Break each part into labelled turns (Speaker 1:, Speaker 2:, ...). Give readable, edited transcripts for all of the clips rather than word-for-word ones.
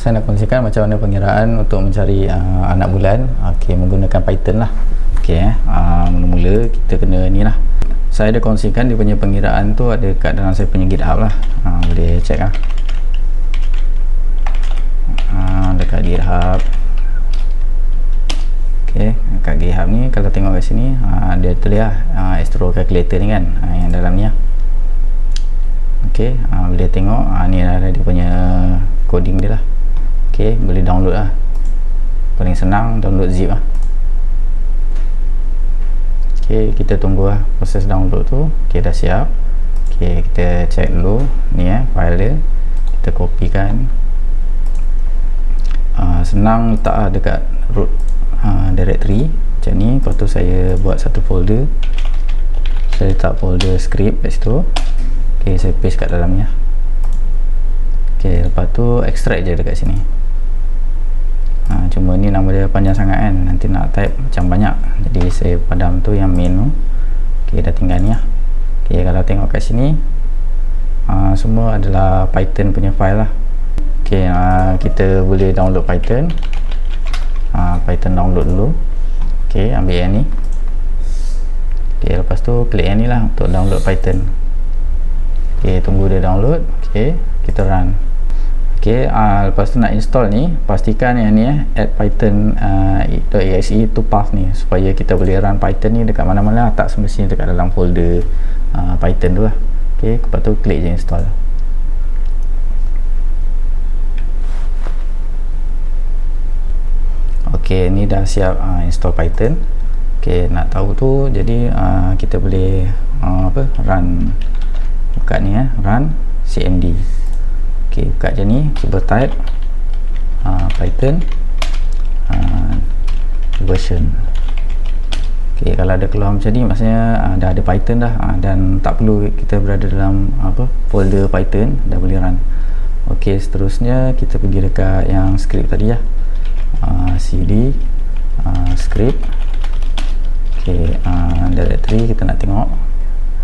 Speaker 1: Saya nak kongsikan macam mana pengiraan untuk mencari anak bulan. Okey, menggunakan Python lah. Okey, mula-mula kita kena ni lah. Saya ada kongsikan dia punya pengiraan tu ada kat dalam saya punya GitHub lah. Boleh check lah. Dekat GitHub. Okey, kat GitHub ni kalau tengok kat sini dia tulis lah Astro Calculator ni kan, yang dalam ni lah. Okey, boleh tengok ni lah dia punya coding dia lah. Okey, boleh download lah. Paling senang download zip lah. Okey, kita tunggu lah proses download tu. Okey, dah siap. Okey, kita check dulu ni file dia. Kita kopikan. Senang letak lah dekat root directory macam ni. Lepas tu saya buat satu folder. Saya letak folder script kat situ. Okey, saya paste kat dalamnya. Okey, lepas tu extract je dekat sini. Cuma ni nama dia panjang sangat kan, nanti nak type macam banyak, jadi saya padam tu yang main tu. Okey, dah tinggal ni lah. Okey, kalau tengok kat sini semua adalah Python punya file lah. Okey, kita boleh download Python. Python download dulu. Okey, ambil yang ni. Okey, lepas tu klik yang ni lah untuk download Python. Okey, tunggu dia download. Okey, kita run. Okey, lepas tu nak install ni, pastikan yang ni add python.exe to path ni, supaya kita boleh run Python ni dekat mana-mana, tak semestinya dekat dalam folder Python tu lah. Okey, lepas tu klik je install. Okey, ni dah siap install Python. Okey, nak tahu tu, jadi kita boleh run, buka ni run cmd. Okey, buka je ni, cuba type Python version. Okey, kalau ada keluar macam ni, maksudnya dah ada Python dah, dan tak perlu kita berada dalam folder Python, dah boleh run. Okey, seterusnya kita pergi dekat yang script tadi lah. cd script. Okey, directory kita nak tengok.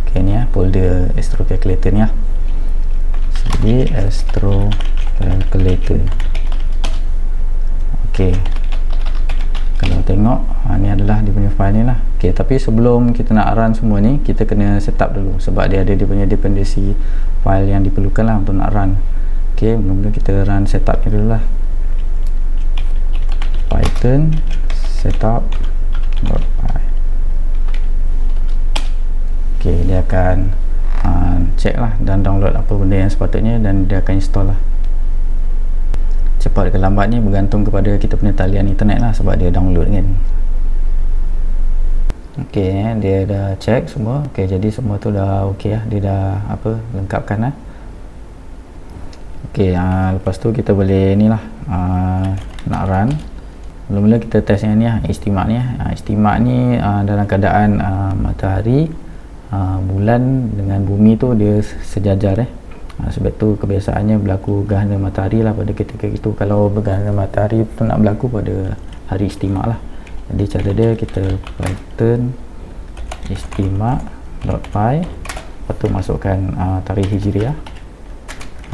Speaker 1: Okey, ni folder Astro Calculator ni lah. Cd Astro Calculator. Okey, kalau tengok ni adalah dia punya file ni lah. Okey, tapi sebelum kita nak run semua ni, kita kena setup dulu, sebab dia ada dia punya dependency file yang diperlukan lah untuk nak run. Okey, mula-mula kita run setup ni dulu lah. Python setup.py. Okey, dia akan check lah dan download apa benda yang sepatutnya, dan dia akan install lah. Cepat ke lambat ni bergantung kepada kita punya talian internet lah, sebab dia download kan. Okey, dia dah check semua. Okey, jadi semua tu dah okey lah, dia dah lengkapkan lah. Okey, lepas tu kita boleh ni lah nak run. Mula-mula kita test yang ni lah, istimak ni. Istimak ni dalam keadaan matahari, bulan dengan bumi tu dia sejajar sebab tu kebiasaannya berlaku gerhana matahari lah pada ketika itu. Kalau gerhana matahari tu nak berlaku pada hari istimak lah. Jadi cara dia, kita Python istimak.py, lepas tu masukkan tarikh hijriah,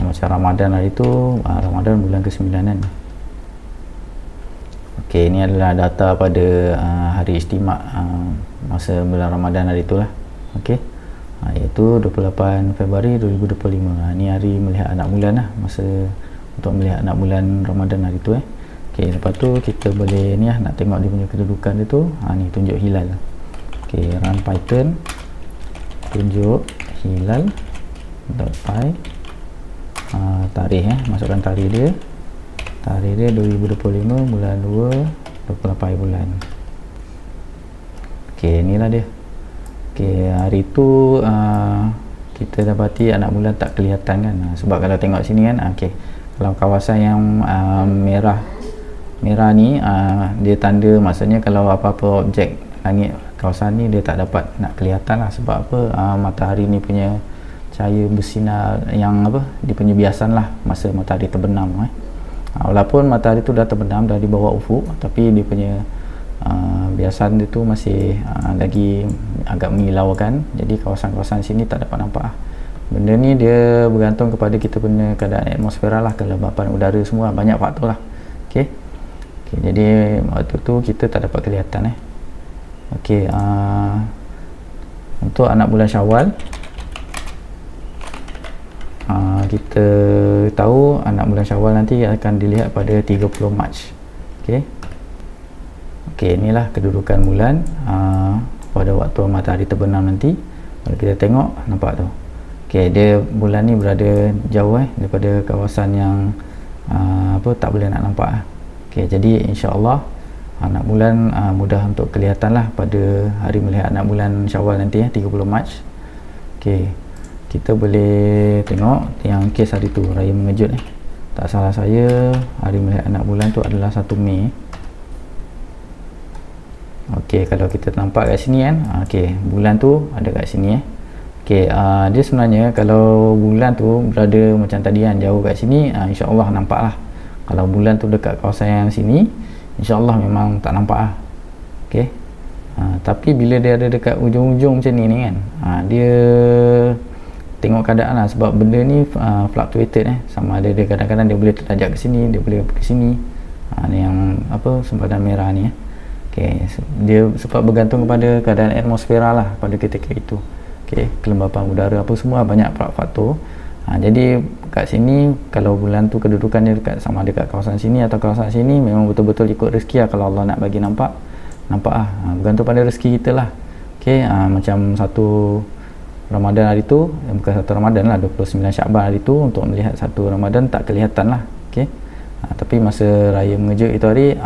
Speaker 1: macam Ramadan hari tu, Ramadan bulan ke-9 kan. Okey, ini adalah data pada hari istimak masa bulan Ramadan hari itulah. Okey, iaitu 28 Februari 2025. Ni hari melihat anak bulan lah, masa untuk melihat anak bulan Ramadan hari tu. Okey, lepas tu kita boleh ni lah, nak tengok dia punya kedudukan dia tu. Ni tunjuk hilal. Okey, run Python tunjuk hilal.py. Tarikh masukkan tarikh dia. Tarikh dia 2025 bulan 2 28 bulan. Okey, inilah dia. Okey, hari tu kita dapati anak bulan tak kelihatan kan, sebab kalau tengok sini kan, okey, kalau kawasan yang merah ni dia tanda, maksudnya kalau apa-apa objek langit kawasan ni dia tak dapat nak kelihatan lah. Sebab apa? Matahari ni punya cahaya bersinar yang dia punya biasan lah masa matahari terbenam. Walaupun matahari tu dah terbenam, dah di bawah ufuk, tapi dia punya biasan dia tu masih lagi agak mengilaukan. Jadi kawasan-kawasan sini tak dapat nampak. benda ni dia bergantung kepada kita punya keadaan atmosfera lah, kelembapan udara semua, banyak faktor lah. Okey. Jadi waktu tu kita tak dapat kelihatan okey. Untuk anak bulan Syawal, kita tahu anak bulan Syawal nanti akan dilihat pada 30 Mac. Okey, inilah kedudukan bulan pada waktu matahari terbenam nanti. Kalau kita tengok, nampak tu. Okey, dia bulan ni berada jauh daripada kawasan yang tak boleh nak nampak. Okey, jadi insya-Allah anak bulan mudah untuk kelihatan lah pada hari melihat anak bulan Syawal nanti 30 Mac. Okey, kita boleh tengok yang kes hari tu, raya mengejut tak salah saya hari melihat anak bulan tu adalah 1 Mei. Okey, kalau kita nampak kat sini kan, okey, bulan tu ada kat sini okey, dia sebenarnya kalau bulan tu berada macam tadi kan, jauh kat sini, insya-Allah nampak lah. Kalau bulan tu dekat kawasan yang sini, insya-Allah memang tak nampak lah. Okey, tapi bila dia ada dekat ujung-ujung macam ni kan, dia tengok keadaan lah, sebab benda ni fluctuated sama ada dia kadang-kadang dia boleh tertajak ke sini, dia boleh ke sini. Ni yang sempadan merah ni okey, dia sebab bergantung kepada keadaan atmosfera lah pada ketika itu. Okey, kelembapan udara apa semua, banyak faktor. Jadi kat sini kalau bulan tu kedudukannya dekat sama dekat kawasan sini atau kawasan sini, memang betul-betul ikut rezeki lah. Kalau Allah nak bagi nampak lah, bergantung pada rezeki kita lah. Okey, macam satu Ramadan hari tu, bukan satu Ramadan lah, 29 Syakban hari tu, untuk melihat satu Ramadan tak kelihatan lah. Okey, tapi masa raya mengejut itu hari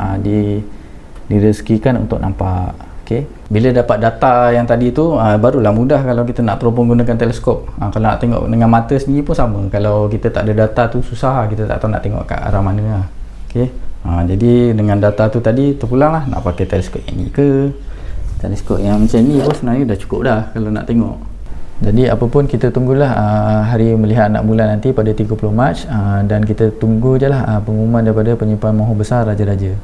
Speaker 1: direzekikan untuk nampak. Okey, bila dapat data yang tadi tu, barulah mudah kalau kita nak teropong gunakan teleskop. Kalau nak tengok dengan mata sendiri pun sama, kalau kita tak ada data tu susah, kita tak tahu nak tengok kat arah mana lah. Okey, jadi dengan data tu tadi terpulang lah, nak pakai teleskop yang ni ke, teleskop yang macam ni pun sebenarnya dah cukup dah kalau nak tengok. Jadi apapun kita tunggulah hari melihat anak bulan nanti pada 30 Mac, dan kita tunggu je lah pengumuman daripada Penyimpan Maha Besar Raja-Raja.